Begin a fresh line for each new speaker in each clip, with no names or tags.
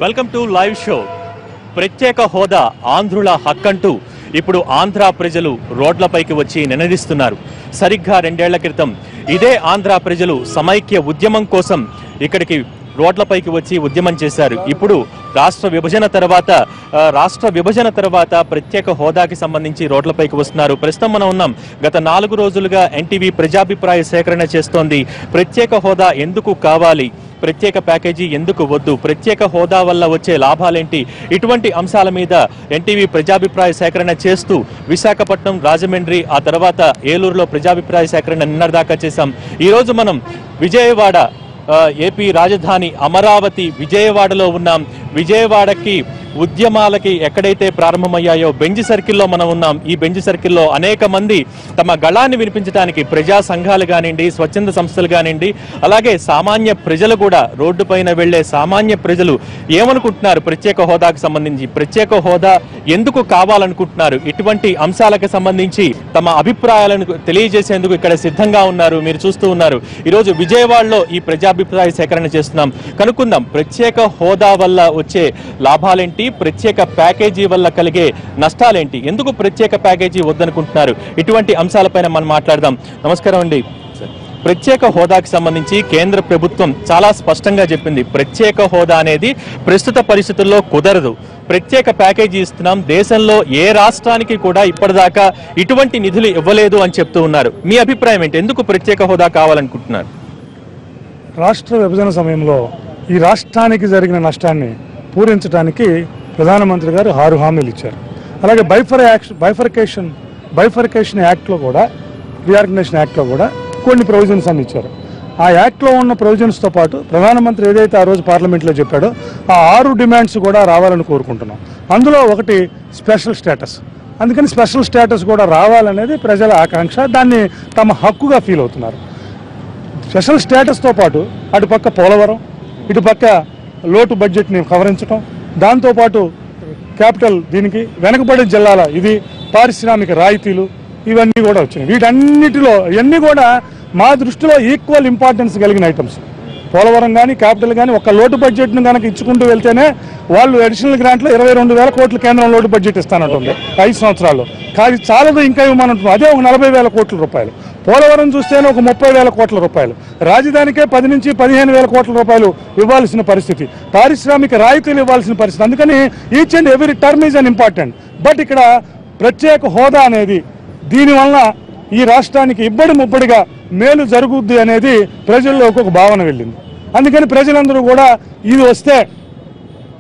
Welcome to live show. ప్రత్యేక హోదా ఆంధ్రుల హక్కంటూ ఇప్పుడు ఆంధ్ర ప్రజలు రోడ్లపైకి వచ్చి నినదిస్తున్నారు. సరిగ్గా 2 ఏళ్ల క్రితం ఇదే ఆంధ్ర ప్రజలు సమైక్య ఉద్యమం కోసం ఇక్కడికి రోడ్లపైకి వచ్చి ఉద్యమం చేశారు. ఇప్పుడు రాష్ట్ర విభజన తర్వాత ప్రత్యేక హోదాకి సంబంధించి రోడ్లపైకి వస్తున్నారు. ప్రస్తుతం మనం ఉన్నాం. గత 4 రోజులుగా ఎన్టీవీ ప్రజాభిప్రాయ సేకరణ చేస్తోంది. ప్రత్యేక హోదా ఎందుకు కావాలి, ప్రత్యేక ప్యాకేజీ ఎందుకు వద్దు, ప్రత్యేక హోదా వల్ల వచ్చే లాభాలేంటి, ఇటువంటి అంశాల మీద ఎన్టీవీ ప్రజాభిప్రాయ సేకరణ చేస్తూ విశాఖపట్నం, రాజమండ్రి, ఆ తర్వాత ఏలూరులో ప్రజాభిప్రాయ సేకరణ నిన్నటిదాకా చేశాం. ఈరోజు మనం విజయవాడ, ఏపీ రాజధాని అమరావతి విజయవాడలో ఉన్నాం. విజయవాడకి ఉద్యమాలకి ఎక్కడైతే ప్రారంభమయ్యాయో బెంజ్ సర్కిల్లో మనం ఉన్నాం. ఈ బెంజ్ సర్కిల్లో అనేక మంది తమ గళాన్ని వినిపించడానికి ప్రజా సంఘాలు కానివ్వండి, స్వచ్ఛంద సంస్థలు కానివ్వండి, అలాగే సామాన్య ప్రజలు కూడా రోడ్డు పైన వెళ్లే సామాన్య ప్రజలు ఏమనుకుంటున్నారు, ప్రత్యేక హోదాకు సంబంధించి ప్రత్యేక హోదా ఎందుకు కావాలనుకుంటున్నారు, ఇటువంటి అంశాలకు సంబంధించి తమ అభిప్రాయాలను తెలియజేసేందుకు ఇక్కడ సిద్ధంగా ఉన్నారు. మీరు చూస్తూ ఉన్నారు. ఈరోజు విజయవాడలో ఈ ప్రజాభిప్రాయ సేకరణ చేస్తున్నాం. కనుక్కుందాం ప్రత్యేక హోదా వల్ల వచ్చే లాభాలేంటి, ప్రత్యేక ప్యాకేజీ వల్ల కలిగే నష్టాలేంటి, ఎందుకు ప్రత్యేక ప్యాకేజీ వద్దనుకుంటున్నారు, ఇటువంటి అంశాలపైన మనం మాట్లాడదాం. నమస్కారం అండి. ప్రత్యేక హోదాకి సంబంధించి కేంద్ర ప్రభుత్వం చాలా స్పష్టంగా చెప్పింది. ప్రత్యేక హోదా అనేది ప్రస్తుత పరిస్థితుల్లో కుదరదు. ప్రత్యేక ప్యాకేజీ ఇస్తున్నాం. దేశంలో ఏ రాష్ట్రానికి కూడా ఇప్పటిదాకా ఇటువంటి నిధులు ఇవ్వలేదు అని చెప్తూ ఉన్నారు. మీ అభిప్రాయం ఏంటి? ఎందుకు ప్రత్యేక హోదా కావాలనుకుంటున్నారు?
రాష్ట్ర విభజన సమయంలో ఈ రాష్ట్రానికి జరిగిన నష్టాన్ని పూరించడానికి ప్రధానమంత్రి గారు 6 హామీలు ఇచ్చారు. అలాగే బైఫర్కేషన్ యాక్ట్లో కూడా, రీఆర్గనైజేషన్ యాక్ట్లో కూడా కొన్ని ప్రొవిజన్స్ అన్ని ఇచ్చారు. ఆ యాక్ట్లో ఉన్న ప్రొవిజన్స్తో పాటు ప్రధానమంత్రి ఏదైతే ఆ రోజు పార్లమెంట్లో చెప్పాడో ఆ 6 డిమాండ్స్ కూడా రావాలని కోరుకుంటున్నాం. అందులో ఒకటి స్పెషల్ స్టేటస్. అందుకని స్పెషల్ స్టేటస్ కూడా రావాలనేది ప్రజల ఆకాంక్ష. దాన్ని తమ హక్కుగా ఫీల్ అవుతున్నారు. స్పెషల్ స్టేటస్తో పాటు అటుపక్క పోలవరం, ఇటుపక్క లోటు బడ్జెట్ని సవరించడం, దాంతోపాటు క్యాపిటల్ దీనికి వెనకబడే జిల్లాల ఇది పారిశ్రామిక రాయితీలు, ఇవన్నీ కూడా వచ్చినాయి. వీటన్నిటిలో ఇవన్నీ కూడా మా దృష్టిలో ఈక్వల్ ఇంపార్టెన్స్ కలిగిన ఐటమ్స్. పోలవరం కానీ, క్యాపిటల్ కానీ ఒక్క లోటు బడ్జెట్ను కనుక ఇచ్చుకుంటూ వెళ్తేనే వాళ్ళు అడిషనల్ గ్రాంట్లో 22,000 కోట్ల కేంద్రం లోటు బడ్జెట్ ఇస్తానంటుంది 5 సంవత్సరాల్లో. కానీ చాలదు, ఇంకా ఇవ్వమంటున్నాం. అదే ఒక 40,000 కోట్ల రూపాయలు. పోలవరం చూస్తేనే ఒక 30,000 కోట్ల రూపాయలు. రాజధానికే 10 నుంచి 15,000 కోట్ల రూపాయలు ఇవ్వాల్సిన పరిస్థితి. పారిశ్రామిక రాయితీలు ఇవ్వాల్సిన పరిస్థితి. అందుకని each and every term is an important. But ఇక్కడ ప్రత్యేక హోదా అనేది దీనివల్ల ఈ రాష్ట్రానికి ఇబ్బడి ముబ్బడిగా మేలు జరుగుద్ది అనేది ప్రజల్లోకి ఒక భావన వెళ్ళింది. అందుకని ప్రజలందరూ కూడా ఇది వస్తే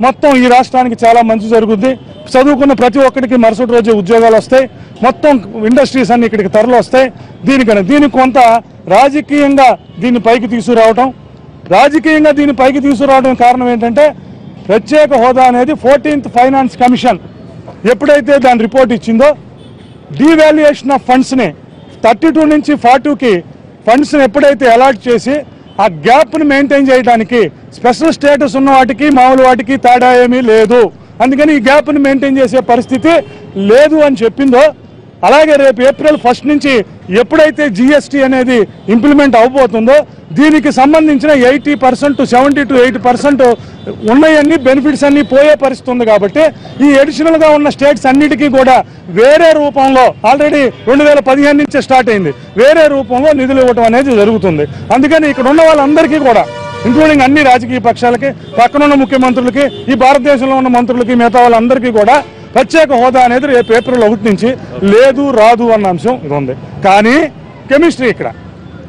మొత్తం ఈ రాష్ట్రానికి చాలా మంచి జరుగుద్ది, చదువుకున్న ప్రతి ఒక్కరికి మరుసటి రోజు ఉద్యోగాలు వస్తాయి, మొత్తం ఇండస్ట్రీస్ అన్ని ఇక్కడికి తరలి వస్తాయి. దీనికి కొంత రాజకీయంగా దీన్ని పైకి తీసుకురావడం కారణం ఏంటంటే ప్రత్యేక హోదా అనేది 14th ఫైనాన్స్ కమిషన్ ఎప్పుడైతే దాని రిపోర్ట్ ఇచ్చిందో డీవాల్యుయేషన్ ఆఫ్ ఫండ్స్ని 32 నుంచి 42కి ఫండ్స్ని ఎప్పుడైతే అలాట్ చేసి ఆ గ్యాప్ని మెయింటైన్ చేయడానికి స్పెషల్ స్టేటస్ ఉన్న వాటికి మామూలు వాటికి తేడా ఏమీ లేదు. అందుకని ఈ గ్యాప్ని మెయింటైన్ చేసే పరిస్థితి లేదు అని చెప్పిందో, అలాగే రేపు April 1 నుంచి ఎప్పుడైతే GST అనేది ఇంప్లిమెంట్ అవబోతుందో దీనికి సంబంధించిన 80% to 70 to 80% ఉన్నాయన్నీ బెనిఫిట్స్ అన్నీ పోయే పరిస్థితి ఉంది. కాబట్టి ఈ అడిషనల్గా ఉన్న స్టేట్స్ అన్నిటికీ కూడా వేరే రూపంలో ఆల్రెడీ 2015 నుంచే స్టార్ట్ అయింది, వేరే రూపంలో నిధులు ఇవ్వడం అనేది జరుగుతుంది. అందుకని ఇక్కడ ఉన్న వాళ్ళందరికీ కూడా ఇంక్లూడింగ్ అన్ని రాజకీయ పక్షాలకి, పక్కనున్న ముఖ్యమంత్రులకి, ఈ భారతదేశంలో ఉన్న మంత్రులకి, మిగతా వాళ్ళందరికీ కూడా ప్రత్యేక హోదా అనేది రేపు April 1 నుంచి లేదు రాదు అన్న అంశం ఇది ఉంది. కానీ కెమిస్ట్రీ ఇక్కడ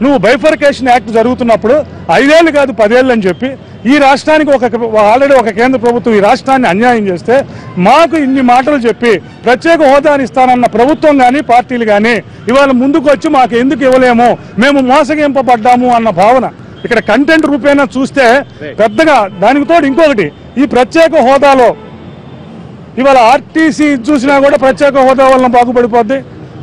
నువ్వు బైఫర్కేషన్ యాక్ట్ జరుగుతున్నప్పుడు 5 ఏళ్ళు కాదు 10 ఏళ్ళు అని చెప్పి ఈ రాష్ట్రానికి ఆల్రెడీ ఒక కేంద్ర ప్రభుత్వం ఈ రాష్ట్రాన్ని అన్యాయం చేస్తే మాకు ఇన్ని మాటలు చెప్పి ప్రత్యేక హోదాని ఇస్తానన్న ప్రభుత్వం కానీ పార్టీలు కానీ ఇవాళ ముందుకు వచ్చి మాకు ఎందుకు ఇవ్వలేము, మేము మోసగింపబడ్డాము అన్న భావన ఇక్కడ కంటెంట్ రూపేణా చూస్తే పెద్దగా. దానికి తోడు ఇంకొకటి, ఈ ప్రత్యేక హోదాలో ఇవాళ ఆర్టీసీ చూసినా కూడా ప్రత్యేక హోదా వల్ల బాగుపడిపోద్ది,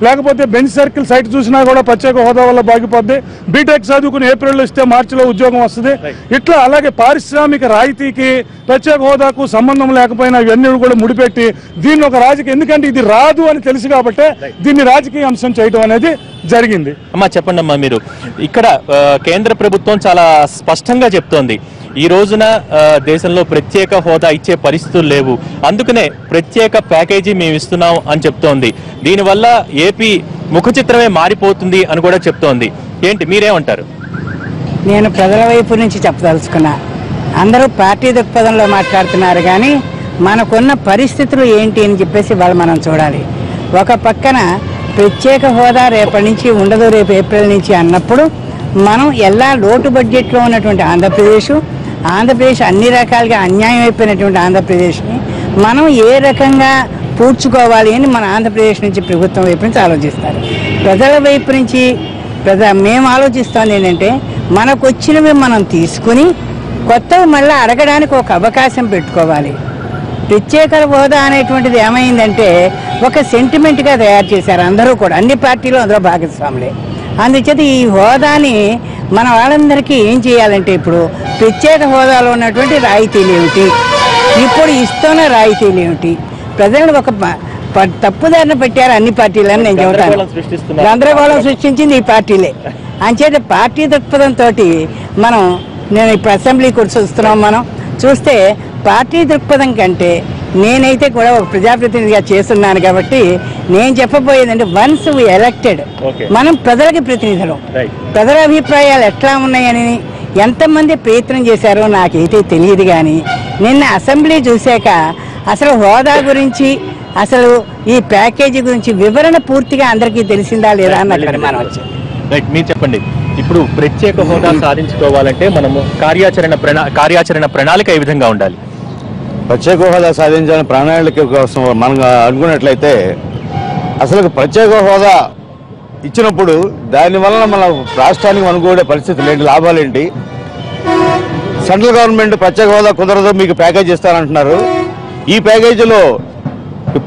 లేకపోతే బెంచ్ సర్కిల్ సైట్ చూసినా కూడా ప్రత్యేక హోదా వల్ల బాగుపద్ది, బీటెక్ చదువుకుని ఏప్రిల్లో ఇస్తే మార్చిలో ఉద్యోగం వస్తుంది. ఇట్లా అలాగే పారిశ్రామిక రాయితీకి ప్రత్యేక హోదాకు సంబంధం లేకపోయినా ఇవన్నీ కూడా ముడిపెట్టి దీన్ని ఒక రాజకీయ, ఎందుకంటే ఇది రాదు అని తెలుసు కాబట్టి దీన్ని రాజకీయ అంశం చేయడం అనేది జరిగింది.
అమ్మా చెప్పండి అమ్మా, మీరు ఇక్కడ కేంద్ర ప్రభుత్వం చాలా స్పష్టంగా చెప్తోంది ఈ రోజున దేశంలో ప్రత్యేక హోదా ఇచ్చే పరిస్థితులు లేవు, అందుకనే ప్రత్యేక ప్యాకేజీ మేము ఇస్తున్నాం అని చెప్తోంది. దీనివల్ల ఏపీ ముఖ చిత్రమే మారిపోతుంది అని కూడా చెప్తోంది. ఏంటి మీరేమంటారు?
నేను ప్రజల వైపు నుంచి చెప్పదలుచుకున్నా. అందరూ పార్టీ దృక్పథంలో మాట్లాడుతున్నారు, కానీ మనకున్న పరిస్థితులు ఏంటి అని చెప్పేసి వాళ్ళు మనం చూడాలి. ఒక పక్కన ప్రత్యేక హోదా రేపటి నుంచి ఉండదు, రేపు ఏప్రిల్ నుంచి అన్నప్పుడు మనం ఎలా లోటు బడ్జెట్లో ఉన్నటువంటి ఆంధ్రప్రదేశ్ అన్ని రకాలుగా అన్యాయం అయిపోయినటువంటి ఆంధ్రప్రదేశ్ని మనం ఏ రకంగా పూడ్చుకోవాలి అని మన ఆంధ్రప్రదేశ్ నుంచి ప్రభుత్వం వైపు నుంచి ఆలోచిస్తారు. ప్రజల వైపు నుంచి మేము ఆలోచిస్తోంది ఏంటంటే మనకు వచ్చినవి మనం తీసుకుని కొత్తవి మళ్ళీ అడగడానికి ఒక అవకాశం పెట్టుకోవాలి. ప్రత్యేక హోదా అనేటువంటిది ఏమైందంటే ఒక సెంటిమెంట్గా తయారు చేశారు అందరూ కూడా, అన్ని పార్టీలు అందులో భాగస్వాములే. అందుచేత ఈ హోదాని మన వాళ్ళందరికీ ఏం చేయాలంటే ఇప్పుడు ప్రత్యేక హోదాలో ఉన్నటువంటి రాయితీలు ఏమిటి, ఇప్పుడు ఇస్తున్న రాయితీలు ఏమిటి, ప్రజలను ఒక తప్పుదారిన పెట్టారు అన్ని పార్టీలని నేను చెబుతాను. గందరగోళం సృష్టించింది ఈ పార్టీలే. అంచేత పార్టీ దృక్పథంతో నేను ఇప్పుడు అసెంబ్లీ కూర్చొని వస్తున్నాం. మనం చూస్తే పార్టీ దృక్పథం కంటే నేనైతే కూడా ఒక ప్రజాప్రతినిధిగా చేస్తున్నాను కాబట్టి నేను చెప్పబోయేదంటే వన్స్ వి ఎలక్టెడ్ మనం ప్రజలకి ప్రతినిధులు, ప్రజల అభిప్రాయాలు ఎట్లా ఉన్నాయని ఎంతమంది ప్రయత్నం చేశారో నాకైతే తెలియదు. కానీ నిన్న అసెంబ్లీ చూశాక అసలు హోదా గురించి అసలు ఈ ప్యాకేజీ గురించి వివరణ పూర్తిగా అందరికీ తెలిసిందా లేదా అన్న మనం వచ్చింది.
మీరు చెప్పండి, ఇప్పుడు ప్రత్యేక హోదా సాధించుకోవాలంటే మనము కార్యాచరణ ప్రణాళిక ఏ విధంగా ఉండాలి?
ప్రత్యేక హోదా సాధించాలని ప్రణాళిక కోసం మనం అనుకున్నట్లయితే అసలు ప్రత్యేక హోదా ఇచ్చినప్పుడు దానివల్ల మన రాష్ట్రానికి అనుకూడే పరిస్థితులు ఏంటి, లాభాలు ఏంటి? సెంట్రల్ గవర్నమెంట్ ప్రత్యేక హోదా కుదరదు మీకు ప్యాకేజ్ ఇస్తారంటున్నారు. ఈ ప్యాకేజీలో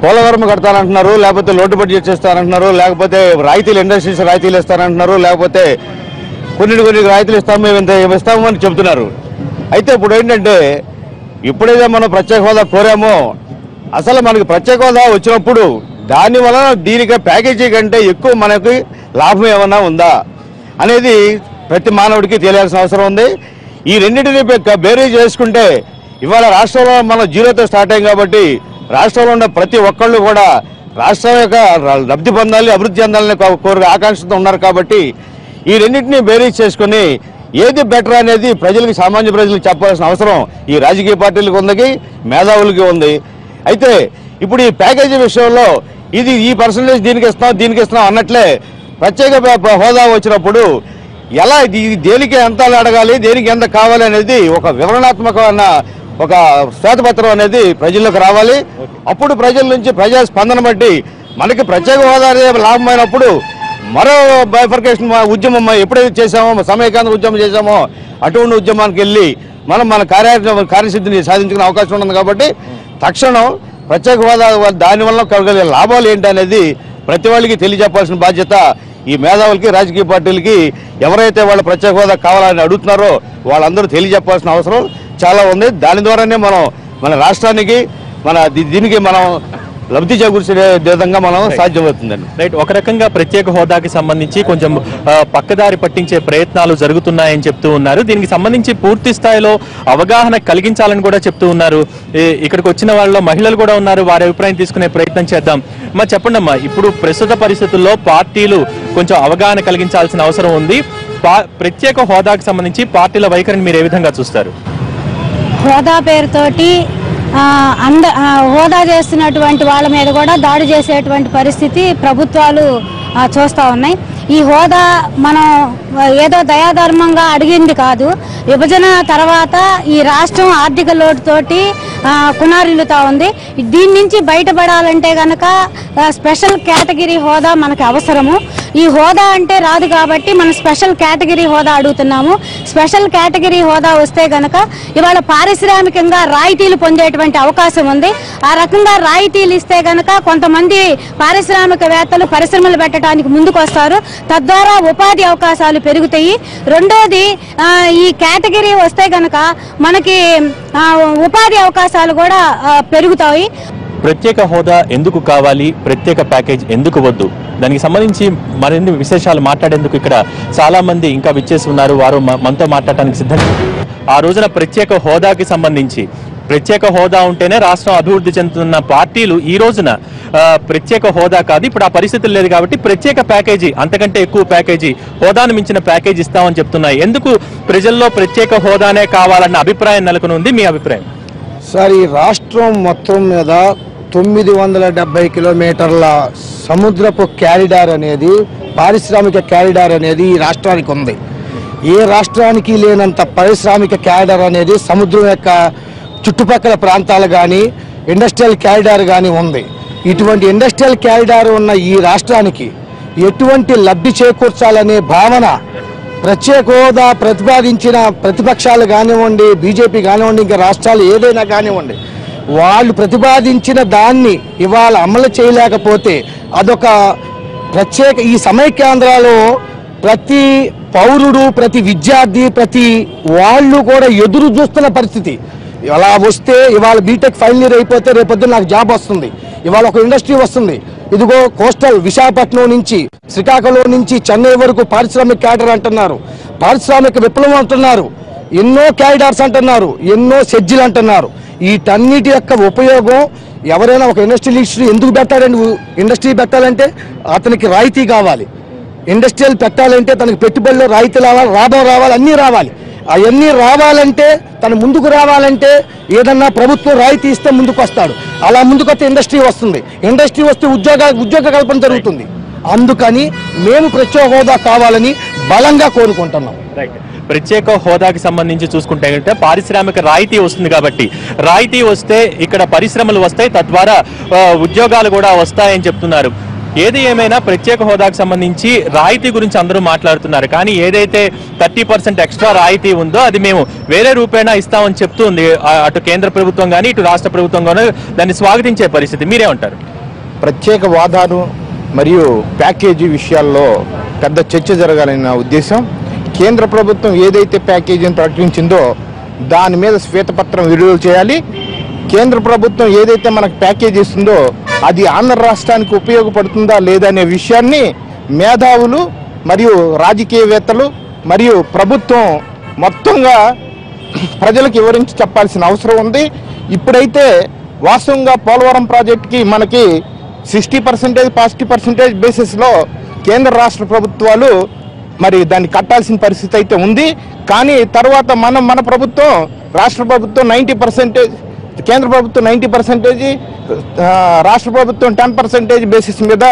పోలవరం కడతానంటున్నారు, లేకపోతే లోటు బడ్జెట్ చేస్తారంటున్నారు, లేకపోతే రాయితీలు ఇండస్ట్రీస్ రాయితీలు ఇస్తారంటున్నారు, లేకపోతే కొన్ని రాయితీలు ఇస్తాము మేము ఇస్తాము అని చెబుతున్నారు. అయితే ఇప్పుడు ఏంటంటే ఎప్పుడైతే మనం ప్రత్యేక హోదా కోరామో అసలు మనకి ప్రత్యేక హోదా వచ్చినప్పుడు దానివల్ల దీనికి ప్యాకేజీ కంటే ఎక్కువ మనకి లాభం ఏమన్నా ఉందా అనేది ప్రతి మానవుడికి తెలియాల్సిన అవసరం ఉంది. ఈ రెండింటిని బేరీజ్ చేసుకుంటే ఇవాళ రాష్ట్రంలో మనం జీరోతో స్టార్ట్ అయ్యాం కాబట్టి రాష్ట్రంలో ఉన్న ప్రతి ఒక్కళ్ళు కూడా రాష్ట్రం యొక్క లబ్ధి పొందాలి, అభివృద్ధి చెందాలని కోరిక ఆకాంక్షతో ఉన్నారు. కాబట్టి ఈ రెండింటినీ బేరీజ్ చేసుకుని ఏది బెటర్ అనేది ప్రజలకి, సామాన్య ప్రజలకు చెప్పాల్సిన అవసరం ఈ రాజకీయ పార్టీలకు ఉంది, మేధావులకి ఉంది. అయితే ఇప్పుడు ఈ ప్యాకేజీ విషయంలో ఈ పర్సంటేజ్ దీనికి ఇస్తున్నాం అన్నట్లే ప్రత్యేక హోదా వచ్చినప్పుడు ఎలా దేనికి ఎంత అడగాలి, దేనికి ఎంత కావాలి అనేది ఒక వివరణాత్మకమైన ఒక శ్వేతపత్రం అనేది ప్రజల్లోకి రావాలి. అప్పుడు ప్రజల నుంచి ప్రజా స్పందన బట్టి మనకి ప్రత్యేక హోదా లాభమైనప్పుడు మరో బైఫర్కేషన్ ఉద్యమం ఎప్పుడైతే చేసామో, సమయకేంద్ర ఉద్యమం చేసామో అటువంటి ఉద్యమానికి వెళ్ళి మన కార్యసిద్ధిని సాధించుకునే అవకాశం ఉంది. కాబట్టి తక్షణం ప్రత్యేక హోదా దానివల్ల కలిగే లాభాలు ఏంటి అనేది ప్రతి వాళ్ళకి తెలియజెప్పాల్సిన బాధ్యత ఈ మేధావులకి, రాజకీయ పార్టీలకి, ఎవరైతే వాళ్ళ ప్రత్యేక హోదా కావాలని అడుగుతున్నారో వాళ్ళందరూ తెలియజెప్పాల్సిన అవసరం చాలా ఉంది. దాని ద్వారానే మన రాష్ట్రానికి దీనికి మనం లబ్ధి చేకూర్చే విధంగా మనం సాధ్యమవుతుందండి.
రైట్. ఒక రకంగా ప్రత్యేక హోదాకి సంబంధించి కొంచెం పక్కదారి పట్టించే ప్రయత్నాలు జరుగుతున్నాయని చెప్తూ ఉన్నారు. దీనికి సంబంధించి పూర్తి స్థాయిలో అవగాహన కలిగించాలని కూడా చెప్తూ ఉన్నారు. ఇక్కడికి వచ్చిన వాళ్ళలో మహిళలు కూడా ఉన్నారు, వారి అభిప్రాయం తీసుకునే ప్రయత్నం చేద్దాం. చెప్పండి అమ్మా, ఇప్పుడు ప్రస్తుత పరిస్థితుల్లో పార్టీలు కొంచెం అవగాహన కలిగించాల్సిన అవసరం ఉంది. ప్రత్యేక హోదాకి సంబంధించి పార్టీల వైఖరిని మీరు ఏ విధంగా చూస్తారు?
హోదా పేరుతోటి హోదా చేస్తున్నటువంటి వాళ్ళ మీద కూడా దాడి చేసేటువంటి పరిస్థితి ప్రభుత్వాలు చూస్తూ ఉన్నాయి. ఈ హోదా మనం ఏదో దయాధర్మంగా అడిగింది కాదు. విభజన తర్వాత ఈ రాష్ట్రం ఆర్థిక లోటుతోటి కునారిల్లుతా ఉంది. దీని నుంచి బయటపడాలంటే గనక స్పెషల్ కేటగిరీ హోదా మనకు అవసరము. ఈ హోదా అంటే రాదు కాబట్టి మనం స్పెషల్ కేటగిరీ హోదా అడుగుతున్నాము. స్పెషల్ కేటగిరీ హోదా వస్తే గనక ఇవాళ పారిశ్రామికంగా రాయితీలు పొందేటువంటి అవకాశం ఉంది. ఆ రకంగా రాయితీలు ఇస్తే గనక కొంతమంది పారిశ్రామికవేత్తలు పరిశ్రమలు పెట్టడానికి ముందుకు వస్తారు. తద్వారా ఉపాధి అవకాశాలు పెరుగుతాయి. రెండోది, ఈ కేటగిరీ వస్తే గనక మనకి ఉపాధి అవకాశాలు కూడా పెరుగుతాయి.
ప్రత్యేక హోదా ఎందుకు కావాలి, ప్రత్యేక ప్యాకేజ్ ఎందుకు వద్దు, దానికి సంబంధించి మరిన్ని విశేషాలు మాట్లాడేందుకు ఇక్కడ చాలా మంది ఇంకా విచ్చేసి ఉన్నారు. వారు మనతో మాట్లాడటానికి సిద్ధంగా. ఆ రోజున ప్రత్యేక హోదాకి సంబంధించి ప్రత్యేక హోదా ఉంటేనే రాష్ట్రం అభివృద్ధి చెందుతున్న పార్టీలు ఈ రోజున ప్రత్యేక హోదా కాదు, ఇప్పుడు ఆ పరిస్థితులు లేదు కాబట్టి ప్రత్యేక ప్యాకేజీ, అంతకంటే ఎక్కువ ప్యాకేజీ, హోదాను మించిన ప్యాకేజీ ఇస్తామని చెప్తున్నాయి. ఎందుకు ప్రజల్లో ప్రత్యేక హోదానే కావాలన్న అభిప్రాయం నెలకొని ఉంది? మీ అభిప్రాయం
సార్, ఈ రాష్ట్రం మొత్తం మీద 970 కిలోమీటర్ల సముద్రపు క్యారిడార్ అనేది, పారిశ్రామిక క్యారిడార్ అనేది ఈ రాష్ట్రానికి ఉంది. ఏ రాష్ట్రానికి లేనంత పారిశ్రామిక క్యారిడార్ అనేది సముద్రం యొక్క చుట్టుపక్కల ప్రాంతాలు కానీ ఇండస్ట్రియల్ క్యారిడార్ కానీ ఉంది. ఇటువంటి ఇండస్ట్రియల్ క్యారిడార్ ఉన్న ఈ రాష్ట్రానికి ఎటువంటి లబ్ధి చేకూర్చాలనే భావన ప్రత్యేక హోదా ప్రతిపాదించిన ప్రతిపక్షాలు కానివ్వండి, బీజేపీ కానివ్వండి, ఇంకా రాష్ట్రాలు ఏదైనా కానివ్వండి, వాళ్ళు ప్రతిపాదించిన దాన్ని ఇవాళ అమలు చేయలేకపోతే అదొక ప్రత్యేక ఈ సమైక్యాంధ్రాలో ప్రతి పౌరుడు, ప్రతి విద్యార్థి, ప్రతి వాళ్ళు కూడా ఎదురు చూస్తున్న పరిస్థితి. అలా వస్తే ఇవాళ బీటెక్ ఫైనల్ ఇయర్ అయిపోతే రేపొద్దున నాకు జాబ్ వస్తుంది, ఇవాళ ఒక ఇండస్ట్రీ వస్తుంది. ఇదిగో కోస్టల్ విశాఖపట్నం నుంచి శ్రీకాకుళం నుంచి చెన్నై వరకు పారిశ్రామిక క్యాడర్ అంటున్నారు, పారిశ్రామిక విప్లవం అంటున్నారు, ఎన్నో క్యారిడార్స్ అంటున్నారు, ఎన్నో సెడ్జిలు అంటున్నారు. వీటన్నిటి యొక్క ఉపయోగం ఎవరైనా ఒక ఇండస్ట్రీ ఎందుకు పెట్టాలండి? ఇండస్ట్రీ పెట్టాలంటే అతనికి రాయితీ కావాలి, ఇండస్ట్రియల్ పెట్టాలంటే తనకి పెట్టుబడిలో రాయితీ రావాలి, లాభం రావాలి, అన్నీ రావాలి. అవన్నీ రావాలంటే తను ముందుకు రావాలంటే ఏదన్నా ప్రభుత్వం రాయితీ ఇస్తే ముందుకు వస్తాడు. అలా ముందుకు వస్తే ఇండస్ట్రీ వస్తుంది, ఇండస్ట్రీ వస్తే ఉద్యోగ కల్పన జరుగుతుంది. అందుకని మేము ప్రత్యేక హోదా కావాలని బలంగా కోరుకుంటున్నాం.
ప్రత్యేక హోదాకి సంబంధించి చూసుకుంటే అంటే పారిశ్రామిక రాయితీ వస్తుంది కాబట్టి, రాయితీ వస్తే ఇక్కడ పరిశ్రమలు వస్తాయి, తద్వారా ఉద్యోగాలు కూడా వస్తాయని చెప్తున్నారు. ఏది ఏమైనా ప్రత్యేక హోదాకు సంబంధించి రాయితీ గురించి అందరూ మాట్లాడుతున్నారు, కానీ ఏదైతే 30% ఎక్స్ట్రా రాయితీ ఉందో అది మేము వేరే రూపేణా ఇస్తామని చెప్తుంది అటు కేంద్ర ప్రభుత్వం కానీ ఇటు రాష్ట్ర ప్రభుత్వం కానీ దాన్ని స్వాగతించే పరిస్థితి. మీరేమంటారు?
ప్రత్యేక హోదాను మరియు ప్యాకేజీ విషయాల్లో పెద్ద చర్చ జరగాలన్న ఉద్దేశం. కేంద్ర ప్రభుత్వం ఏదైతే ప్యాకేజీని ప్రకటించిందో దాని మీద శ్వేతపత్రం విడుదల చేయాలి. కేంద్ర ప్రభుత్వం ఏదైతే మనకు ప్యాకేజీ ఇస్తుందో అది ఆంధ్ర రాష్ట్రానికి ఉపయోగపడుతుందా లేదా అనే విషయాన్ని మేధావులు మరియు రాజకీయవేత్తలు మరియు ప్రభుత్వం మొత్తంగా ప్రజలకు వివరించి చెప్పాల్సిన అవసరం ఉంది. ఇప్పుడైతే వాస్తవంగా పోలవరం ప్రాజెక్టుకి మనకి 60%, 40% బేసిస్లో కేంద్ర రాష్ట్ర ప్రభుత్వాలు మరి దాన్ని కట్టాల్సిన పరిస్థితి అయితే ఉంది. కానీ తర్వాత మన ప్రభుత్వం, రాష్ట్ర ప్రభుత్వం 90%, కేంద్ర ప్రభుత్వం 90%, రాష్ట్ర ప్రభుత్వం 10% బేసిస్ మీద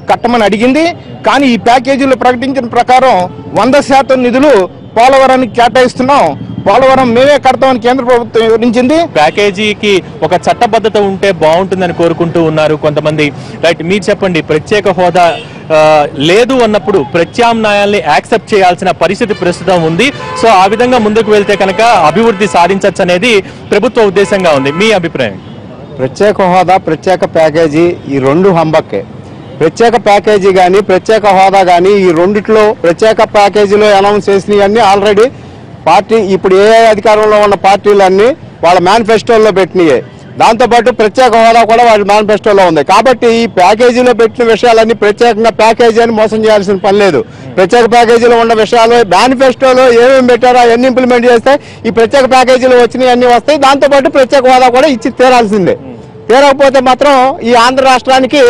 కట్టమని అడిగింది. కానీ ఈ ప్యాకేజీలో ప్రకటించిన ప్రకారం 100% నిధులు పోలవరానికి కేటాయిస్తున్నాం, పోలవరం మేమే కడతామని కేంద్ర ప్రభుత్వం వివరించింది.
ప్యాకేజీకి ఒక చట్టబద్ధత ఉంటే బాగుంటుందని కోరుకుంటూ ఉన్నారు కొంతమంది. రైట్, మీరు చెప్పండి, ప్రత్యేక హోదా లేదు అన్నప్పుడు ప్రత్యామ్నాయాల్ని యాక్సెప్ట్ చేయాల్సిన పరిస్థితి ప్రస్తుతం ఉంది. సో ఆ విధంగా ముందుకు వెళ్తే కనుక అభివృద్ధి సాధించవచ్చు అనేది ప్రభుత్వ ఉద్దేశంగా ఉంది. మీ అభిప్రాయం?
ప్రత్యేక హోదా, ప్రత్యేక ప్యాకేజీ ఈ రెండు హంబక్కే. ప్రత్యేక ప్యాకేజీ కానీ ప్రత్యేక హోదా కానీ ఈ రెండిట్లో ప్రత్యేక ప్యాకేజీలో అనౌన్స్ చేసినవన్నీ ఆల్రెడీ పార్టీ ఇప్పుడు ఏ అధికారంలో ఉన్న పార్టీలన్నీ వాళ్ళ మేనిఫెస్టోల్లో పెట్టినాయే. దాంతోపాటు ప్రత్యేక హోదా కూడా వాళ్ళ మేనిఫెస్టోలో ఉంది. కాబట్టి ఈ ప్యాకేజీలో పెట్టిన విషయాలన్నీ ప్రత్యేకంగా ప్యాకేజీ అని మోసం చేయాల్సిన పని లేదు. ప్రత్యేక ప్యాకేజీలో ఉన్న విషయాలు మేనిఫెస్టోలో ఏమేమి పెట్టారో అవన్నీ ఇంప్లిమెంట్ చేస్తే ఈ ప్రత్యేక ప్యాకేజీలో వచ్చినవి అన్నీ వస్తాయి. దాంతోపాటు ప్రత్యేక హోదా కూడా ఇచ్చి తీరాల్సిందే. తీరకపోతే మాత్రం ఈ ఆంధ్ర రాష్ట్రానికి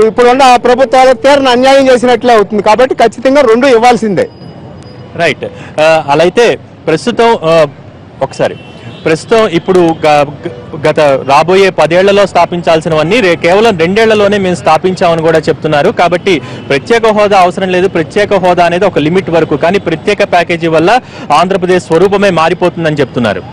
ఇప్పుడున్న ప్రభుత్వాలు తీరని అన్యాయం చేసినట్లే అవుతుంది. కాబట్టి ఖచ్చితంగా రెండు ఇవ్వాల్సిందే.
రైట్, అలా అయితే ప్రస్తుతం ఇప్పుడు గత రాబోయే 10 ఏళ్లలో స్థాపించాల్సినవన్నీ కేవలం 2 ఏళ్లలోనే మేము స్థాపించామని కూడా చెప్తున్నారు. కాబట్టి ప్రత్యేక హోదా అవసరం లేదు, ప్రత్యేక హోదా అనేది ఒక లిమిట్ వరకు, కానీ ప్రత్యేక ప్యాకేజీ వల్ల ఆంధ్రప్రదేశ్ స్వరూపమే మారిపోతుందని చెప్తున్నారు.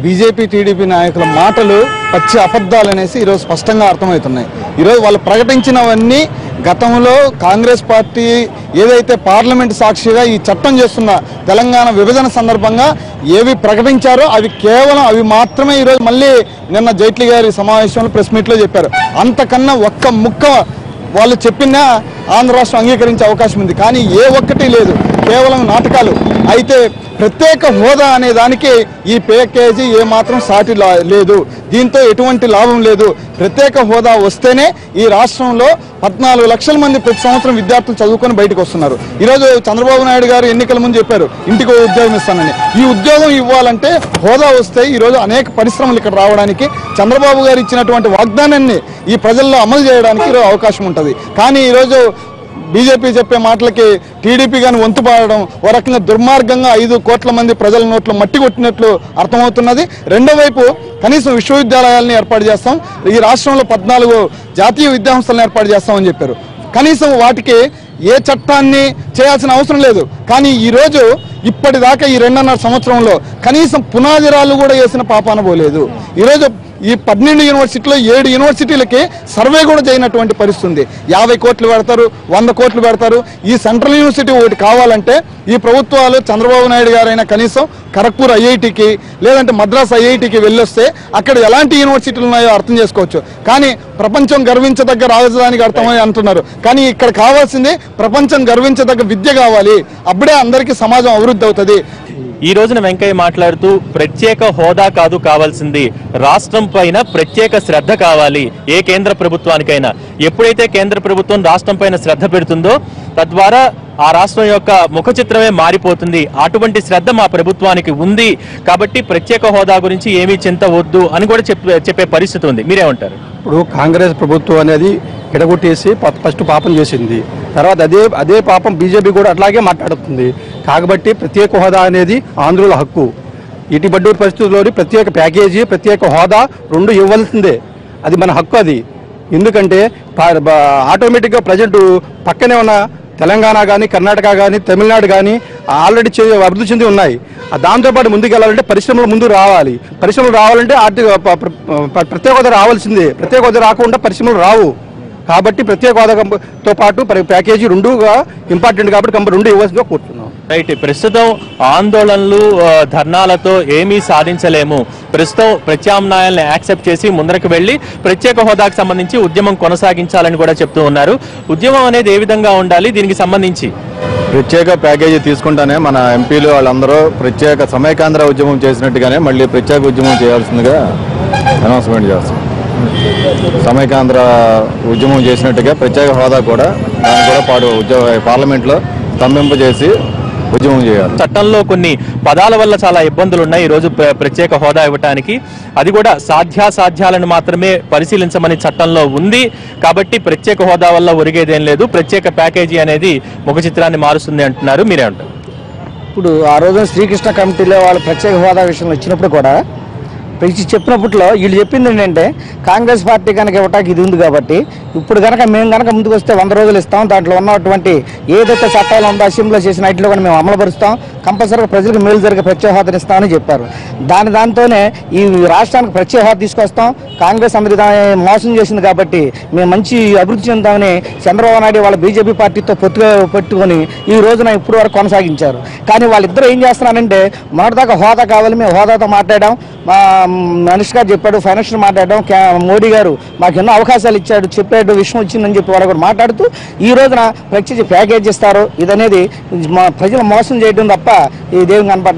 బీజేపీ టీడీపీ నాయకుల మాటలు పచ్చి అబద్ధాలనేసి ఈరోజు స్పష్టంగా అర్థమవుతున్నాయి. ఈరోజు వాళ్ళు ప్రకటించినవన్నీ గతంలో కాంగ్రెస్ పార్టీ ఏదైతే పార్లమెంట్ సాక్షిగా ఈ చట్టం చేస్తున్న తెలంగాణ విభజన సందర్భంగా ఏవి ప్రకటించారో అవి మాత్రమే ఈరోజు మళ్ళీ నిన్న జైట్లీ గారి సమావేశంలో ప్రెస్ మీట్లో చెప్పారు. అంతకన్నా ఒక్క ముక్క వాళ్ళు చెప్పినా ఆంధ్ర రాష్ట్రం అంగీకరించే అవకాశం ఉంది, కానీ ఏ ఒక్కటి లేదు. కేవలం నాటకాలు. అయితే ప్రత్యేక హోదా అనే దానికి ఈ ప్యాకేజీ ఏమాత్రం సాటి లేదు, దీంతో ఎటువంటి లాభం లేదు. ప్రత్యేక హోదా వస్తేనే ఈ రాష్ట్రంలో 14 లక్షల మంది ప్రతి సంవత్సరం విద్యార్థులు చదువుకొని బయటకు వస్తున్నారు. ఈరోజు చంద్రబాబు నాయుడు గారు ఎన్నికల ముందు చెప్పారు ఇంటికి ఉద్యోగం ఇస్తానని. ఈ ఉద్యోగం ఇవ్వాలంటే హోదా వస్తే ఈరోజు అనేక పరిశ్రమలు ఇక్కడ రావడానికి, చంద్రబాబు గారు ఇచ్చినటువంటి వాగ్దానాన్ని ఈ ప్రజల్లో అమలు చేయడానికి ఈరోజు అవకాశం ఉంటుంది. కానీ ఈరోజు బీజేపీ చెప్పే మాటలకి టీడీపీ కానీ వంతు పాడడం ఓ రకంగా దుర్మార్గంగా 5 కోట్ల మంది ప్రజల నోట్లో మట్టి కొట్టినట్లు అర్థమవుతున్నది. రెండో వైపు కనీసం విశ్వవిద్యాలయాలను ఏర్పాటు చేస్తాం, ఈ రాష్ట్రంలో 14 జాతీయ విద్యాసంస్థలను ఏర్పాటు చేస్తామని చెప్పారు. కనీసం వాటికి ఏ చట్టాన్ని చేయాల్సిన అవసరం లేదు. కానీ ఈరోజు ఇప్పటిదాకా ఈ 2.5 సంవత్సరంలో కనీసం పునాదిరాలు కూడా వేసిన పాపాన పోలేదు. ఈరోజు ఈ 12 యూనివర్సిటీలో 7 యూనివర్సిటీలకి సర్వే కూడా చేయనటువంటి పరిస్థితి ఉంది. 50 కోట్లు పెడతారు, 100 కోట్లు పెడతారు. ఈ సెంట్రల్ యూనివర్సిటీ ఒకటి కావాలంటే ఈ ప్రభుత్వాలు చంద్రబాబు నాయుడు గారైనా కనీసం ఖరగ్పూర్ ఐఐటికి లేదంటే మద్రాస్ ఐఐటికి వెళ్ళొస్తే అక్కడ ఎలాంటి యూనివర్సిటీలు ఉన్నాయో అర్థం చేసుకోవచ్చు. కానీ ప్రపంచం గర్వించదగ్గ రాజధానికి అర్థమని అంటున్నారు. కానీ ఇక్కడ కావాల్సింది ప్రపంచం గర్వించదగ్గ విద్య కావాలి. అప్పుడే అందరికీ సమాజం అభివృద్ధి అవుతుంది.
ఈ రోజున వెంకయ్య మాట్లాడుతూ ప్రత్యేక హోదా కాదు కావాల్సింది, రాష్ట్రం పైన ప్రత్యేక శ్రద్ధ కావాలి. ఏ కేంద్ర ప్రభుత్వానికైనా ఎప్పుడైతే కేంద్ర ప్రభుత్వం రాష్ట్రం పైన శ్రద్ధ పెడుతుందో తద్వారా ఆ రాష్ట్రం యొక్క ముఖ చిత్రమే మారిపోతుంది. అటువంటి శ్రద్ధ మా ప్రభుత్వానికి ఉంది కాబట్టి ప్రత్యేక హోదా గురించి ఏమీ చింత వద్దు అని కూడా చెప్పే పరిస్థితి ఉంది. మీరేమంటారు?
ఇప్పుడు కాంగ్రెస్ ప్రభుత్వం అనేది ఎడగొట్టేసి ఫస్ట్ పాపం చేసింది, తర్వాత అదే పాపం బీజేపీ కూడా అట్లాగే మాట్లాడుతుంది. కాబట్టి ప్రత్యేక హోదా అనేది ఆంధ్రుల హక్కు. ఇటు బడ్డూరు పరిస్థితుల్లోని ప్రత్యేక ప్యాకేజీ, ప్రత్యేక హోదా 2 ఇవ్వాల్సిందే. అది మన హక్కు. అది ఎందుకంటే ఆటోమేటిక్గా ప్రజెంట్ పక్కనే ఉన్న తెలంగాణ కానీ, కర్ణాటక కానీ, తమిళనాడు కానీ ఆల్రెడీ అభివృద్ధి చెంది ఉన్నాయి. దాంతోపాటు ముందుకెళ్ళాలంటే పరిశ్రమలు ముందు రావాలి. పరిశ్రమలు రావాలంటే ప్రత్యేక హోదా రావాల్సిందే. ప్రత్యేక హోదా రాకుండా పరిశ్రమలు రావు. కాబట్టి ప్రత్యేక హోదాతో పాటు ప్యాకేజీ 2గా ఇంపార్టెంట్ కాబట్టి 2 ఇవ్వాల్సిందిగా కోరుతున్నాం.
రైట్. ప్రస్తుతం ఆందోళనలు ధర్నాలతో ఏమీ సాధించలేము. ప్రస్తుతం ప్రత్యామ్నాయాలను యాక్సెప్ట్ చేసి ముందరకు వెళ్లి ప్రత్యేక హోదాకు సంబంధించి ఉద్యమం కొనసాగించాలని కూడా చెప్తూ ఉన్నారు. ఉద్యమం అనేది ఏ విధంగా ఉండాలి, దీనికి సంబంధించి
ప్రత్యేక ప్యాకేజీ తీసుకుంటానే మన ఎంపీలు వాళ్ళందరూ ప్రత్యేక సమైకాంధ్ర ఉద్యమం చేసినట్టుగానే మళ్ళీ ప్రత్యేక ఉద్యమం చేయాల్సిందిగా అనౌన్స్మెంట్ చేస్తాం. సమైకాంధ్ర ఉద్యమం చేసినట్టుగా ప్రత్యేక హోదా కూడా దాన్ని కూడా పార్లమెంట్లో స్తంభింపజేసి ఉద్యమం చేయాలి.
చట్టంలో కొన్ని పదాల వల్ల చాలా ఇబ్బందులు ఉన్నాయి ఈ రోజు ప్రత్యేక హోదా ఇవ్వడానికి. అది కూడా సాధ్యాసాధ్యాలను మాత్రమే పరిశీలించమని చట్టంలో ఉంది. కాబట్టి ప్రత్యేక హోదా వల్ల ఒరిగేదేం లేదు. ప్రత్యేక ప్యాకేజీ అనేది ముఖ చిత్రాన్ని మారుస్తుంది అంటున్నారు. మీరే అంటారు?
ఇప్పుడు ఆ రోజున శ్రీకృష్ణ కమిటీలో వాళ్ళు ప్రత్యేక హోదా విషయంలో వచ్చినప్పుడు కూడా చెప్పినప్పట్లో వీళ్ళు చెప్పింది ఏంటంటే కాంగ్రెస్ పార్టీ కనుక ఇవ్వటానికి ఇది ఉంది కాబట్టి ఇప్పుడు కనుక మేము కనుక ముందుకు వస్తే 100 రోజులు ఇస్తాం, దాంట్లో ఉన్నటువంటి ఏదైతే చట్టాలు ఉందో అసెంబ్లీలో చేసిన వాటిలో కూడా మేము అమలుపరుస్తాం, కంపల్సరీగా ప్రజలకు మేలు జరిగే ప్రత్యేక హోదాని ఇస్తామని చెప్పారు. దాంతోనే ఈ రాష్ట్రానికి ప్రత్యేక హోదా తీసుకొస్తాం, కాంగ్రెస్ అందరి దాన్ని మోసం చేసింది కాబట్టి మేము మంచి అభివృద్ధి చెందామని చంద్రబాబు నాయుడు వాళ్ళ బీజేపీ పార్టీతో పెట్టుకొని ఈ రోజున ఇప్పుడు వరకు కొనసాగించారు. కానీ వాళ్ళిద్దరూ ఏం చేస్తున్నారంటే మొదటిదాకా హోదా కావాలి, మేము హోదాతో మాట్లాడాం, మనీష్ గారు చెప్పాడు, ఫైనాన్షియల్ మాట్లాడడం, మోడీ గారు మాకు ఎన్నో అవకాశాలు ఇచ్చాడు, చెప్పాడు, విషయం వచ్చిందని చెప్పి వాళ్ళు కూడా మాట్లాడుతూ ఈ రోజున ప్రత్యేక ప్యాకేజ్ ఇస్తారు. ఇదనేది ప్రజలు మోసం చేయడం తప్ప ఇదేం కనపడ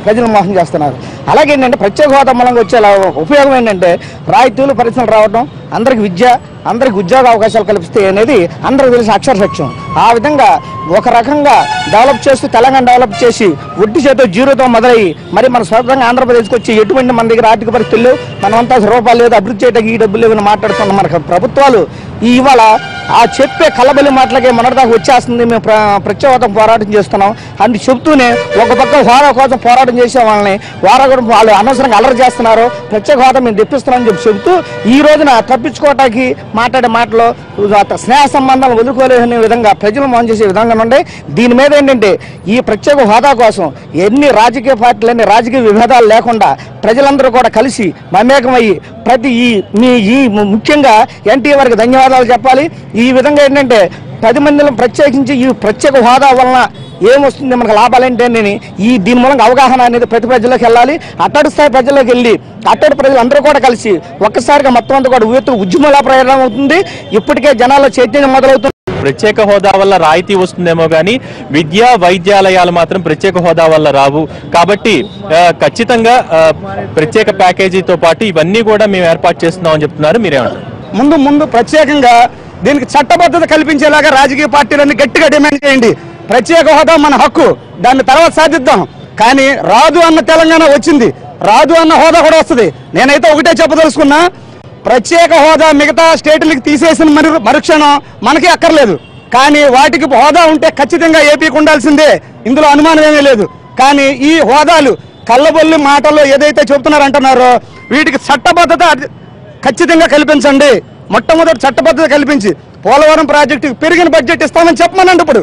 ప్రజలు మోసం చేస్తున్నారు. అలాగే ఏంటంటే ప్రత్యేక హోదా మూలంగా వచ్చే ఉపయోగం ఏంటంటే రాయితీలు పరిశ్రమలు రావడం, అందరికి విద్య, అందరికి ఉద్యోగ అవకాశాలు కల్పిస్తే అనేది అందరికి తెలిసిన అక్షర సత్యం. ఆ విధంగా ఒక రకంగా డెవలప్ చేస్తూ తెలంగాణ డెవలప్ చేసి ఒట్టి చేతో జీరోతో మొదలయ్యి మరి మన స్వతంత్రంగా ఆంధ్రప్రదేశ్కి వచ్చి ఎటువంటి మన దగ్గర ఆర్థిక పరిస్థితులు మనమంతా రూపాయలు లేదు, అభివృద్ధి చేయడానికి ఈ డబ్బులు లేవని మాట్లాడుతున్న మన ప్రభుత్వాలు ఇవాళ ఆ చెప్పే కలబలి మాటలకే మొన్నటిదాకా వచ్చేస్తుంది. మేము ప్రత్యేక హోదా పోరాటం చేస్తున్నాం అని చెప్తూనే ఒక పక్క హోదా కోసం పోరాటం చేసే వాళ్ళని వాళ్ళు అనవసరంగా అల్లరి చేస్తున్నారు, ప్రత్యేక హోదా మేము తెప్పిస్తున్నామని చెప్పి చెబుతూ ఈ రోజున తప్పించుకోవటానికి మాట్లాడే మాటలు స్నేహ సంబంధాలు వదులుకోలేని విధంగా ప్రజలు మోసం చేసే విధంగా ఉండే. దీని మీద ఏంటంటే ఈ ప్రత్యేక హోదా కోసం ఎన్ని రాజకీయ పార్టీలు, ఎన్ని రాజకీయ విభేదాలు లేకుండా ప్రజలందరూ కూడా కలిసి మమేకమయ్యి ముఖ్యంగా ఎన్టీఆర్ వారికి ధన్యవాదాలు చెప్పాలి. ఈ విధంగా ఏంటంటే 10 మందిలో ప్రత్యేకించి ఈ ప్రత్యేక హోదా వలన ఏమొస్తుంది మనకు లాభాలంటే దీని మూలంగా అవగాహన అనేది ప్రతి ప్రజల్లోకి వెళ్ళాలి. అట్టడి స్థాయి ప్రజల్లోకి వెళ్ళి అట్టడి ప్రజలందరూ కూడా కలిసి ఒక్కసారిగా మొత్తం అంతా కూడా ఉద్యమంలా ప్రయాణం అవుతుంది. ఇప్పటికే జనాల్లో చైతన్యం మొదలవుతుంది.
ప్రత్యేక హోదా వల్ల రాయితీ వస్తుందేమో కానీ విద్యా వైద్యాలయాలు మాత్రం ప్రత్యేక హోదా వల్ల రావు. కాబట్టి ఖచ్చితంగా ప్రత్యేక ప్యాకేజీతో పాటు ఇవన్నీ కూడా మేము ఏర్పాటు చేస్తున్నామని చెప్తున్నారు. మీరేమంటారు?
ముందు ప్రత్యేకంగా దీనికి చట్టబద్ధత కల్పించేలాగా రాజకీయ పార్టీలన్నీ గట్టిగా డిమాండ్ చేయండి. ప్రత్యేక హోదా మన హక్కు, దాన్ని తర్వాత సాధిద్దాం. కానీ రాదు అన్న తెలంగాణ వచ్చింది, రాదు అన్న హోదా కూడా వస్తుంది. నేనైతే ఒకటే చెప్పదలుచుకున్నా, ప్రత్యేక హోదా మిగతా స్టేట్లకి తీసేసిన మరుక్షణం మనకి అక్కర్లేదు. కానీ వాటికి హోదా ఉంటే ఖచ్చితంగా ఏపీకి ఉండాల్సిందే, ఇందులో అనుమానం ఏమీ లేదు. కానీ ఈ హోదాలు కళ్ళబొల్లి మాటల్లో ఏదైతే చెబుతున్నారంటున్నారో వీటికి చట్టబద్ధత ఖచ్చితంగా కల్పించండి. మొట్టమొదటి చట్టబద్ధత కల్పించి పోలవరం ప్రాజెక్టుకి పెరిగిన బడ్జెట్ ఇస్తామని చెప్పమనండి. ఇప్పుడు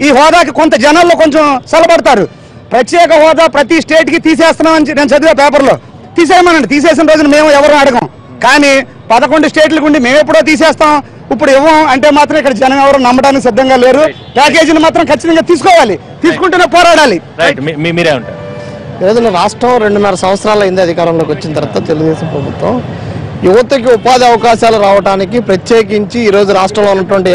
ఈ హోదాకి కొంత జనాల్లో కొంచెం చల్లబడతారు. ప్రత్యేక హోదా ప్రతి స్టేట్కి తీసేస్తున్నామని నేను చదివే పేపర్లో, తీసేయమనండి. తీసేసిన రోజున మేము ఎవరు అడగం. కానీ 11 స్టేట్లకు ఉండి మేము ఎప్పుడో తీసేస్తాం, ఇప్పుడు ఇవ్వం అంటే మాత్రం ఇక్కడ జనం ఎవరు నమ్మడానికి సిద్ధంగా లేరు. ప్యాకేజీని మాత్రం ఖచ్చితంగా తీసుకోవాలి, తీసుకుంటూనే పోరాడాలి.
ఈరోజు రాష్ట్రం 2.5 సంవత్సరాలు అయింది అధికారంలోకి వచ్చిన తర్వాత తెలుగుదేశం ప్రభుత్వం. యువతకి ఉపాధి అవకాశాలు రావడానికి ప్రత్యేకించి ఈరోజు రాష్ట్రంలో ఉన్నటువంటి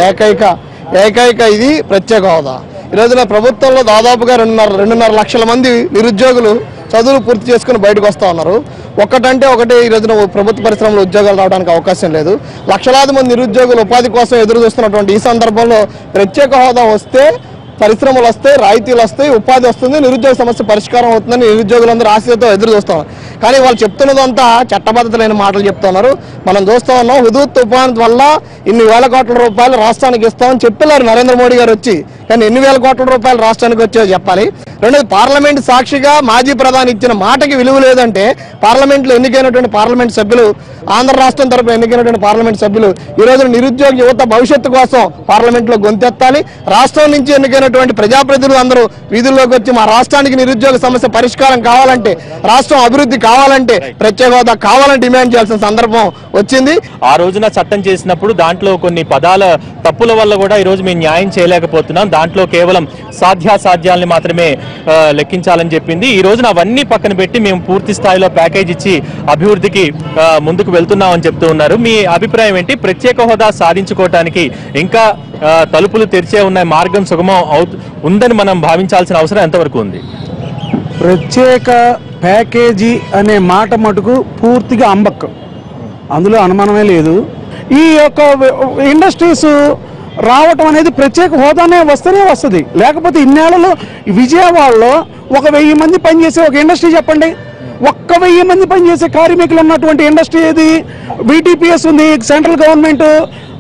ఏకైక ఇది ప్రత్యేక హోదా. ఈరోజున ప్రభుత్వంలో దాదాపుగా 2.5 లక్షల మంది నిరుద్యోగులు చదువులు పూర్తి చేసుకుని బయటకు వస్తూ ఉన్నారు. ఒకటి ఈ రోజున ప్రభుత్వ పరిశ్రమలో ఉద్యోగాలు రావడానికి అవకాశం లేదు. లక్షలాది మంది నిరుద్యోగులు ఉపాధి కోసం ఎదురు చూస్తున్నటువంటి ఈ సందర్భంలో ప్రత్యేక హోదా వస్తే పరిశ్రమలు వస్తాయి, రాయితీలు వస్తాయి, ఉపాధి వస్తుంది, నిరుద్యోగ సమస్య పరిష్కారం అవుతుందని నిరుద్యోగులందరూ ఆశతో ఎదురు చూస్తున్నారు. కానీ వాళ్ళు చెప్తున్నదంతా చట్టబద్ధత లేని మాటలు చెప్తున్నారు. మనం చూస్తూ ఉన్నాం, హుదూద్ తుఫాన్ వల్ల ఇన్ని వేల కోట్ల రూపాయలు రాష్ట్రానికి ఇస్తామని చెప్పారు నరేంద్ర మోడీ గారు వచ్చి. కానీ ఎన్ని వేల కోట్ల రూపాయలు రాష్ట్రానికి వచ్చాయో చెప్పాలి. రెండోది, పార్లమెంట్ సాక్షిగా మాజీ ప్రధాని ఇచ్చిన మాటకి విలువ లేదంటే పార్లమెంట్లో ఎన్నికైనటువంటి పార్లమెంట్ సభ్యులు, ఆంధ్ర రాష్ట్రం తరపున ఎన్నికైనటువంటి పార్లమెంట్ సభ్యులు ఈ రోజున నిరుద్యోగ యువత భవిష్యత్తు కోసం పార్లమెంట్లో గొంతెత్తాలి. రాష్ట్రం నుంచి ఎన్నికైనటువంటి ప్రజాప్రతినిధులు అందరూ వీధుల్లోకి వచ్చి మా రాష్ట్రానికి నిరుద్యోగ సమస్య పరిష్కారం కావాలంటే, రాష్ట్రం అభివృద్ధి కావాలంటే, ప్రత్యేక హోదా కావాలని డిమాండ్ చేయాల్సిన సందర్భం వచ్చింది.
ఆ రోజున చట్టం చేసినప్పుడు దాంట్లో కొన్ని పదాల తప్పుల వల్ల కూడా ఈ రోజు మేము న్యాయం చేయలేకపోతున్నాం. దాంట్లో కేవలం సాధ్యాసాధ్యాలని మాత్రమే లెక్కించాలని చెప్పింది. ఈ రోజున అవన్నీ పక్కన పెట్టి మేము పూర్తి స్థాయిలో ప్యాకేజ్ ఇచ్చి అభివృద్ధికి ముందుకు వెళ్తున్నామని చెప్తూ ఉన్నారు. మీ అభిప్రాయం ఏంటి? ప్రత్యేక హోదా సాధించుకోవటానికి ఇంకా తలుపులు తెరిచే ఉన్న మార్గం సుగమం ఉందని మనం భావించాల్సిన అవసరం ఎంతవరకు ఉంది?
ప్రత్యేక ప్యాకేజీ అనే మాట మటుకు పూర్తిగా అంబక్, అందులో అనుమానమే లేదు. ఈ యొక్క ఇండస్ట్రీస్ రావటం అనేది ప్రత్యేక హోదానే వస్తేనే వస్తుంది. లేకపోతే ఇన్నేళ్లలో విజయవాడలో 1000 మంది పనిచేసే ఒక ఇండస్ట్రీ చెప్పండి. 1000 మంది పనిచేసే కార్మికులు ఉన్నటువంటి ఇండస్ట్రీ ఏది? బీటీపీఎస్ ఉంది, సెంట్రల్ గవర్నమెంట్,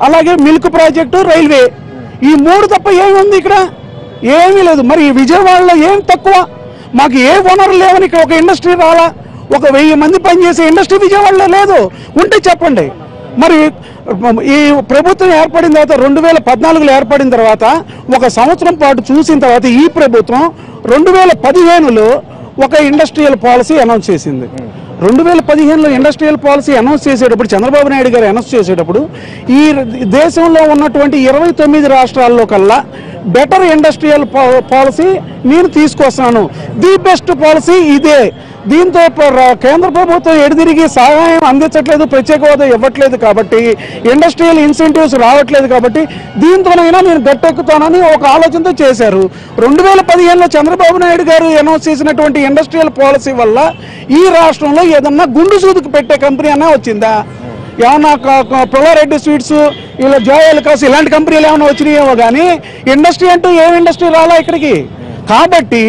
అలాగే మిల్క్ ప్రాజెక్టు, రైల్వే. ఈ 3 తప్ప ఏమి ఉంది ఇక్కడ? ఏమీ లేదు. మరి విజయవాడలో ఏం తక్కువ? మాకు ఏ వనరు లేవని ఇక్కడ ఒక ఇండస్ట్రీ రాలా? 1000 మంది పనిచేసే ఇండస్ట్రీ విజయవాడలో లేదు. ఉంటే చెప్పండి. మరి ఈ ప్రభుత్వం ఏర్పడిన తర్వాత 2014లో ఏర్పడిన తర్వాత 1 సంవత్సరం పాటు చూసిన తర్వాత ఈ ప్రభుత్వం 2015లో ఒక ఇండస్ట్రియల్ పాలసీ అనౌన్స్ చేసింది. 2015లో ఇండస్ట్రియల్ పాలసీ అనౌన్స్ చేసేటప్పుడు, చంద్రబాబు నాయుడు గారు అనౌన్స్ చేసేటప్పుడు, ఈ దేశంలో ఉన్నటువంటి 29 రాష్ట్రాల్లో కల్లా బెటర్ ఇండస్ట్రియల్ పాలసీ నేను తీసుకొస్తున్నాను, ది బెస్ట్ పాలసీ ఇదే. దీంతో కేంద్ర ప్రభుత్వం ఎడదిరిగి సహాయం అందించట్లేదు, ప్రత్యేక హోదా ఇవ్వట్లేదు కాబట్టి, ఇండస్ట్రియల్ ఇన్సెంటివ్స్ రావట్లేదు కాబట్టి దీంతోనైనా నేను గట్టెక్కుతానని ఒక ఆలోచనతో చేశారు. 2015లో చంద్రబాబు నాయుడు గారు అనౌన్స్ చేసినటువంటి ఇండస్ట్రియల్ పాలసీ వల్ల ఈ రాష్ట్రంలో ఏదన్నా గుండు సూదుకు పెట్టే కంపెనీ అన్నా వచ్చిందా? ఏమన్నా పుల్లారెడ్డి స్వీట్స్, ఇలా జోయల్ కాసు ఇలాంటి కంపెనీలు ఏమైనా వచ్చినాయేమో కానీ ఇండస్ట్రీ అంటూ ఏం ఇండస్ట్రీ రాలా ఇక్కడికి. కాబట్టి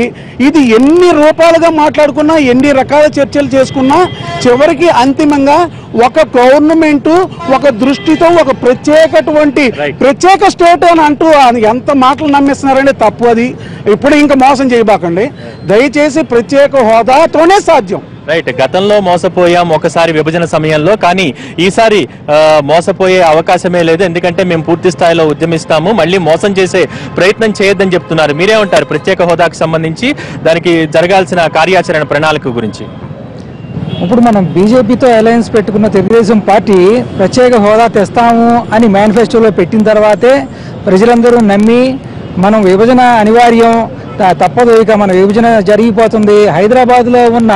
ఇది ఎన్ని రూపాలుగా మాట్లాడుకున్నా, ఎన్ని రకాల చర్చలు చేసుకున్నా, చివరికి అంతిమంగా ఒక గవర్నమెంట్ ఒక దృష్టితో ఒక ప్రత్యేక స్టేట్ అని అంటూ ఎంత మాటలు నమ్మిస్తున్నారండి. తప్పు అది. ఇప్పుడు ఇంకా మోసం చేయబాకండి దయచేసి. ప్రత్యేక హోదాతోనే సాధ్యం.
రైట్. గతంలో మోసపోయాం ఒకసారి విభజన సమయంలో, కానీ ఈసారి మోసపోయే అవకాశమే లేదు. ఎందుకంటే మేము పూర్తి స్థాయిలో ఉద్యమిస్తాము, మళ్ళీ మోసం చేసే ప్రయత్నం చేయొద్దని చెప్తున్నారు. మీరేమంటారు ప్రత్యేక హోదాకు సంబంధించి, దానికి జరగాల్సిన కార్యాచరణ ప్రణాళిక గురించి?
ఇప్పుడు మనం బీజేపీతో అలయన్స్ పెట్టుకున్న తెలుగుదేశం పార్టీ ప్రత్యేక హోదా తెస్తాము అని మేనిఫెస్టోలో పెట్టిన తర్వాతే ప్రజలందరూ నమ్మి మనం విభజన అనివార్యం, తప్పదు. ఇక మన విభజన జరిగిపోతుంది. హైదరాబాద్లో ఉన్న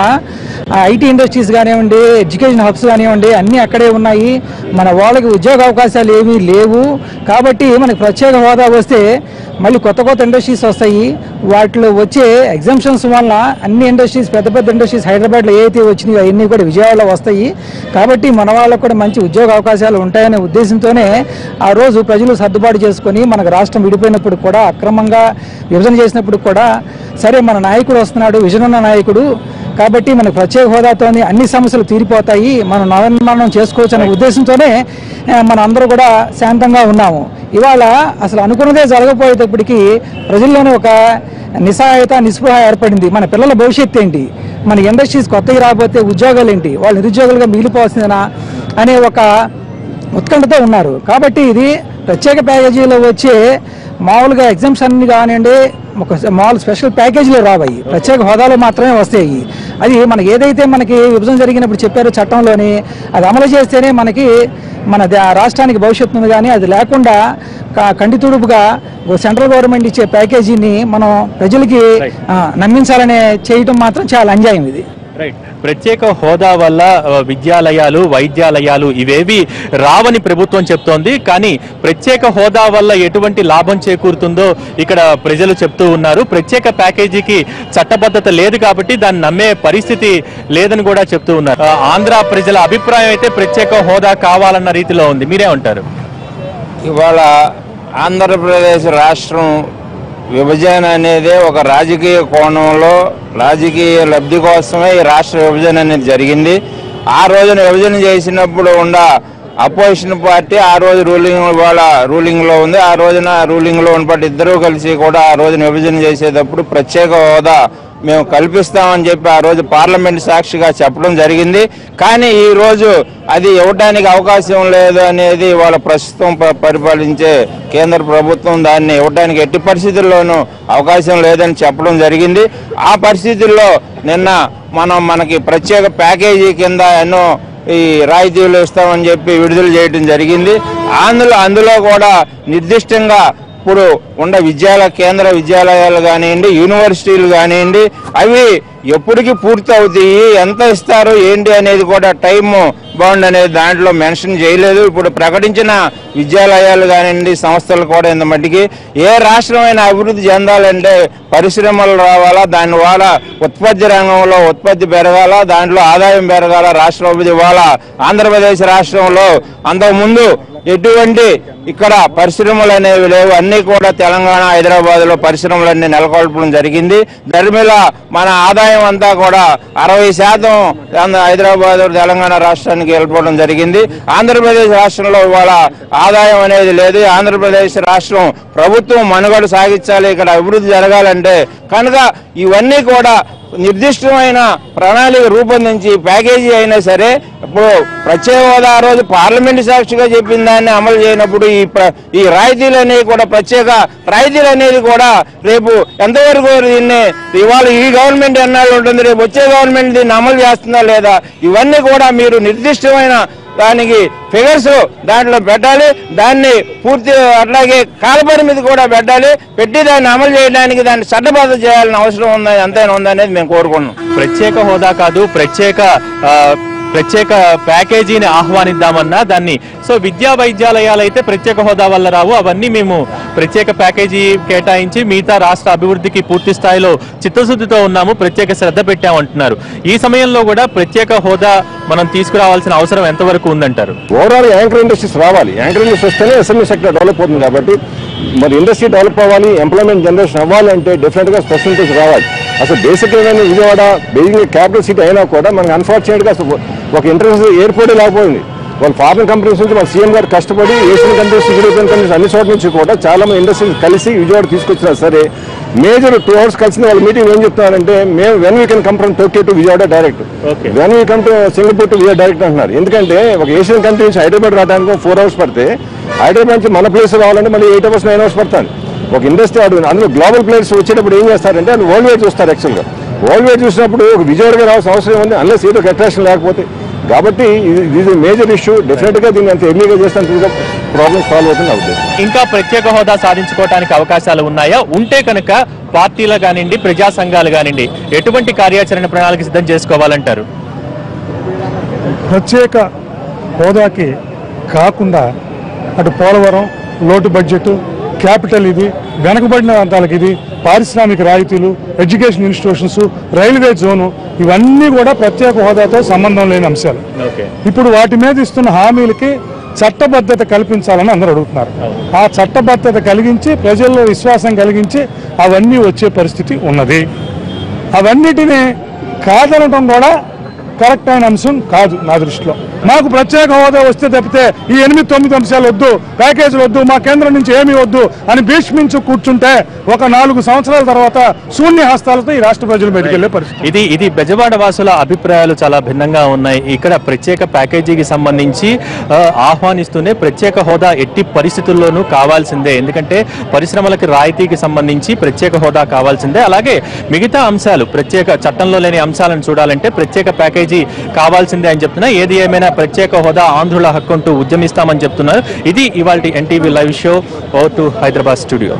ఐటీ ఇండస్ట్రీస్ కానివ్వండి, ఎడ్యుకేషన్ హబ్స్ కానివ్వండి, అన్నీ అక్కడే ఉన్నాయి. మన వాళ్ళకి ఉద్యోగ అవకాశాలు ఏమీ లేవు. కాబట్టి మనకి ప్రత్యేక హోదా వస్తే మళ్ళీ కొత్త కొత్త ఇండస్ట్రీస్ వస్తాయి. వాటిలో వచ్చే ఎగ్జామ్షన్స్ వల్ల అన్ని ఇండస్ట్రీస్, పెద్ద పెద్ద ఇండస్ట్రీస్ హైదరాబాద్లో ఏవైతే వచ్చినాయో అవన్నీ కూడా విజయవాడలో వస్తాయి. కాబట్టి మన వాళ్ళకు కూడా మంచి ఉద్యోగ అవకాశాలు ఉంటాయనే ఉద్దేశంతోనే ఆ రోజు ప్రజలు సర్దుబాటు చేసుకొని మనకు రాష్ట్రం విడిపోయినప్పుడు కూడా, అక్రమంగా విభజన చేసినప్పుడు కూడా, సరే మన నాయకుడు వస్తున్నాడు, విజన్ ఉన్న నాయకుడు, కాబట్టి మనకు ప్రత్యేక హోదాతో అన్ని సమస్యలు తీరిపోతాయి, మనం నవనిర్మాణం చేసుకోవచ్చు అనే ఉద్దేశంతోనే మన అందరూ కూడా శాంతంగా ఉన్నాము. ఇవాళ అసలు అనుకున్నదే జరగపోయేటప్పటికీ ప్రజల్లోనే ఒక నిస్సహాయత, నిస్పృహ ఏర్పడింది. మన పిల్లల భవిష్యత్తు ఏంటి, మన ఇండస్ట్రీస్ కొత్తగా రాకపోతే ఉద్యోగాలు ఏంటి, వాళ్ళు నిరుద్యోగులుగా మిగిలిపోతుందనా అనే ఒక ఉత్కంఠతో ఉన్నారు. కాబట్టి ఇది ప్రత్యేక ప్యాకేజీలో వచ్చే మామూలుగా ఎగ్జామ్స్ అన్ని కానివ్వండి, ఒక మామూలు స్పెషల్ ప్యాకేజీలో రావాయి, ప్రత్యేక హోదాలో మాత్రమే వస్తాయి. అది మనకి ఏదైతే మనకి విభజన జరిగినప్పుడు చెప్పారో చట్టంలోని, అది అమలు చేస్తేనే మనకి మన రాష్ట్రానికి భవిష్యత్తు ఉంది. కానీ అది లేకుండా కంటితుడుపుగా సెంట్రల్ గవర్నమెంట్ ఇచ్చే ప్యాకేజీని మనం ప్రజలకి నమ్మించాలనే చేయటం మాత్రం చాలా అన్యాయం ఇది.
రైట్. ప్రత్యేక హోదా వల్ల విద్యాలయాలు, వైద్యాలయాలు ఇవేవి రావని ప్రభుత్వం చెప్తోంది. కానీ ప్రత్యేక హోదా వల్ల ఎటువంటి లాభం చేకూరుతుందో ఇక్కడ ప్రజలు చెప్తూ ఉన్నారు. ప్రత్యేక ప్యాకేజీకి చట్టబద్ధత లేదు కాబట్టి దాన్ని నమ్మే పరిస్థితి లేదని కూడా చెప్తూ ఉన్నారు. ఆంధ్ర ప్రజల అభిప్రాయం అయితే ప్రత్యేక హోదా కావాలన్న రీతిలో ఉంది. మీరేమంటారు?
ఇవాళ ఆంధ్రప్రదేశ్ రాష్ట్రం విభజన అనేది ఒక రాజకీయ కోణంలో, రాజకీయ లబ్ధి కోసమే ఈ రాష్ట్ర విభజన అనేది జరిగింది. ఆ రోజున విభజన చేసినప్పుడు ఉన్న అపోజిషన్ పార్టీ ఆ రోజు రూలింగ్లో ఉంది. ఆ రోజున రూలింగ్లో ఉన్న పార్టీ ఇద్దరూ కలిసి కూడా ఆ రోజున విభజన చేసేటప్పుడు ప్రత్యేక హోదా మేము కల్పిస్తామని చెప్పి ఆ రోజు పార్లమెంట్ సాక్షిగా చెప్పడం జరిగింది. కానీ ఈ రోజు అది ఇవ్వడానికి అవకాశం లేదు అనేది వాళ్ళ ప్రస్తుతం పరిపాలించే కేంద్ర ప్రభుత్వం దాన్ని ఇవ్వడానికి ఎట్టి పరిస్థితుల్లోనూ అవకాశం లేదని చెప్పడం జరిగింది. ఆ పరిస్థితుల్లో నిన్న మనకి ప్రత్యేక ప్యాకేజీ కింద ఎన్నో ఈ రాయితీలు ఇస్తామని చెప్పి విడుదల చేయడం జరిగింది. అందులో కూడా నిర్దిష్టంగా ఇప్పుడు ఉన్న కేంద్ర విద్యాలయాలు కానివ్వండి, యూనివర్సిటీలు కానివ్వండి, అవి ఎప్పటికీ పూర్తి అవుతాయి, ఎంత ఇస్తారు ఏంటి అనేది కూడా టైం బాండ్ అనేది దాంట్లో మెన్షన్ చేయలేదు. ఇప్పుడు ప్రకటించిన విద్యాలయాలు కానివ్వండి, సంస్థలు కూడా ఇంత మట్టికి ఏ రాష్ట్రమైన అభివృద్ధి చెందాలంటే పరిశ్రమలు రావాలా, దాని వల్ల ఉత్పత్తి రంగంలో ఉత్పత్తి పెరగాల, దాంట్లో ఆదాయం పెరగాల, రాష్ట్ర అభివృద్ధి ఇవ్వాలా. ఆంధ్రప్రదేశ్ రాష్ట్రంలో అంతకుముందు ఎటువంటి ఇక్కడ పరిశ్రమలు అనేవి లేవు. అన్ని కూడా తెలంగాణ, హైదరాబాద్లో పరిశ్రమలన్నీ నెలకొల్పడం జరిగింది. దరిమిల మన ఆదాయం అంతా కూడా 60% హైదరాబాద్, తెలంగాణ రాష్ట్రానికి వెళ్ళిపోవడం జరిగింది. ఆంధ్రప్రదేశ్ రాష్ట్రంలో ఇవాళ ఆదాయం అనేది లేదు. ఆంధ్రప్రదేశ్ రాష్ట్రం ప్రభుత్వం మనుగడ సాగించాలి, ఇక్కడ అభివృద్ధి జరగాలంటే కనుక ఇవన్నీ కూడా నిర్దిష్టమైన ప్రణాళిక రూపొందించి ప్యాకేజీ అయినా సరే ఇప్పుడు ప్రత్యేక హోదా ఆ రోజు పార్లమెంటు సాక్షిగా చెప్పిన దాన్ని అమలు చేయనప్పుడు ఈ రాయితీలు అనేవి కూడా, ప్రత్యేక రాయితీలు అనేది కూడా రేపు ఎంతవరకు దీన్ని ఇవాళ ఈ గవర్నమెంట్ ఎన్నాళ్ళు ఉంటుంది, రేపు వచ్చే గవర్నమెంట్ దీన్ని అమలు చేస్తుందా లేదా, ఇవన్నీ కూడా మీరు నిర్దిష్టమైన దానికి ఫిగర్స్ దాంట్లో పెట్టాలి. దాన్ని పూర్తి అట్లాగే కాలపరిమితి కూడా పెట్టాలి. పెట్టి దాన్ని అమలు చేయడానికి దాన్ని చట్టబద్ధత చేయాలని అవసరం ఉందా, ఎంతైనా ఉందనేది మేము కోరుకున్నాం.
ప్రత్యేక హోదా కాదు, ప్రత్యేక ప్యాకేజీని ఆహ్వానిద్దామన్నా దాన్ని విద్యా వైద్యాలయాలు అయితే ప్రత్యేక హోదా వల్ల రావు, అవన్నీ మేము ప్రత్యేక ప్యాకేజీ కేటాయించి మిగతా రాష్ట్ర అభివృద్ధికి పూర్తి స్థాయిలో చిత్తశుద్ధితో ఉన్నాము, ప్రత్యేక శ్రద్ధ పెట్టామంటున్నారు. ఈ సమయంలో కూడా ప్రత్యేక హోదా మనం తీసుకురావాల్సిన అవసరం ఎంతవరకు ఉందంటారు?
ఓవరాల్ యాంకర్ ఇండస్ట్రీస్ రావాలి. యాంకర్ ఇండస్ట్రీ వస్తేనే ఎస్ఎంఈ సెక్టర్ డెవలప్ అవుతుంది. కాబట్టి మరి ఇండస్ట్రీ డెవలప్ అవ్వాలి, ఎంప్లాయ్మెంట్ జనరేషన్ అవ్వాలంటే డెఫినెట్గా స్పెషలిటీస్ రావాలి. అసలు బేసిక్గా విజయవాడ బెయిజింగ్ క్యాపిటల్ సిటీ అయినా కూడా మనకి అన్ఫార్చునేట్గా ఒక ఇంటర్నేషనల్ ఎయిర్పోర్టే లేకపోయింది. వాళ్ళు ఫారిన్ కంపెనీస్ నుంచి వాళ్ళ సీఎం గారు కష్టపడి ఏషియన్ కంట్రీస్, యూరోపియన్ కంట్రీస్ అన్ని చోట్ల నుంచి కూడా చాలా మంది ఇండస్ట్రీస్ కలిసి విజయవాడ తీసుకొచ్చినా సరే మేజర్ 2 hours కలిసిన వాళ్ళ మీటింగ్ ఏం చెప్తున్నారంటే మేము when we can come from Tokyo to Vijayawada direct, when we come to Singapore to Vijayawada direct అంటున్నారు. ఎందుకంటే ఒక ఏషియన్ కంట్రీ నుంచి హైదరాబాద్ రావడానికి 4 hours పడితే హైదరాబాద్ నుంచి మన ప్లేస్ రావాలంటే మళ్ళీ 8 hours 9 hours పడుతుంది. ఒక ఇండస్ట్రీ అందులో గ్లోబల్ ప్లేయర్స్ వచ్చేటప్పుడు ఏం చేస్తారంటే అది వరల్డ్ వైడ్ చూస్తారు. యాక్చువల్గా వరల్డ్ వైడ్ చూసినప్పుడు ఒక విజయవాడగా రావాల్సిన అవసరం ఉంది, అన్లెస్ ఏదో ఒక అట్రాక్షన్ లేకపోతే కాబట్టి ఇది మేజర్ ఇష్యూ. డెఫినెట్గా దీన్ని అంత ఎర్లీగా చేస్తాను ప్రాబ్లమ్ సాల్వ్ అవుతుంది నా ఉద్దేశం.
ఇంకా ప్రత్యేక హోదా సాధించుకోవడానికి అవకాశాలు ఉన్నాయా? ఉంటే కనుక పార్టీలు కానివ్వండి, ప్రజా సంఘాలు కానివ్వండి, ఎటువంటి కార్యాచరణ ప్రణాళిక సిద్ధం చేసుకోవాలంటారు?
ప్రత్యేక హోదాకి కాకుండా అటు పోలవరం, లోటు బడ్జెట్, క్యాపిటల్ ఇది, వెనకబడిన ప్రాంతాలకు ఇది, పారిశ్రామిక రాయితీలు, ఎడ్యుకేషన్ ఇన్స్టిట్యూషన్స్, రైల్వే జోను, ఇవన్నీ కూడా ప్రత్యేక హోదాతో సంబంధం లేని అంశాలు. ఇప్పుడు వాటి మీద ఇస్తున్న హామీలకి చట్టబద్ధత కల్పించాలని అందరూ అడుగుతున్నారు. ఆ చట్టబద్ధత కలిగించి ప్రజల్లో విశ్వాసం కలిగించి అవన్నీ వచ్చే పరిస్థితి ఉన్నది. అవన్నిటినీ కాదనటం కూడా కరెక్ట్ అయిన అంశం కాదు నా దృష్టిలో. మాకు ప్రత్యేక హోదా వస్తే తప్పితే ఈ 8-9 అంశాలు వద్దు, ప్యాకేజీలు వద్దు, మా కేంద్రం నుంచి ఏమీ వద్దు అని భీష్మించు కూర్చుంటే ఒక 4 సంవత్సరాల తర్వాత శూన్య హస్తాలతో ఈ రాష్ట్ర ప్రజలు బయటకెళ్లే పరిస్థితి.
ఇది బెజవాడ వాసుల అభిప్రాయాలు చాలా భిన్నంగా ఉన్నాయి. ఇక్కడ ప్రత్యేక ప్యాకేజీకి సంబంధించి ఆహ్వానిస్తూనే ప్రత్యేక హోదా ఎట్టి పరిస్థితుల్లోనూ కావాల్సిందే. ఎందుకంటే పరిశ్రమలకు రాయితీకి సంబంధించి ప్రత్యేక హోదా కావాల్సిందే. అలాగే మిగతా అంశాలు ప్రత్యేక చట్టంలో లేని అంశాలను చూడాలంటే ప్రత్యేక ప్యాకేజీ కావాల్సిందే అని చెప్తున్నా. ఏది ఏమైనా ప్రత్యేక హోదా ఆంధ్రుల హక్కు అంటూ ఉద్యమిస్తామని చెప్తున్నారు. ఇది ఇవాల్టి NTV live show. Over to Hyderabad studio.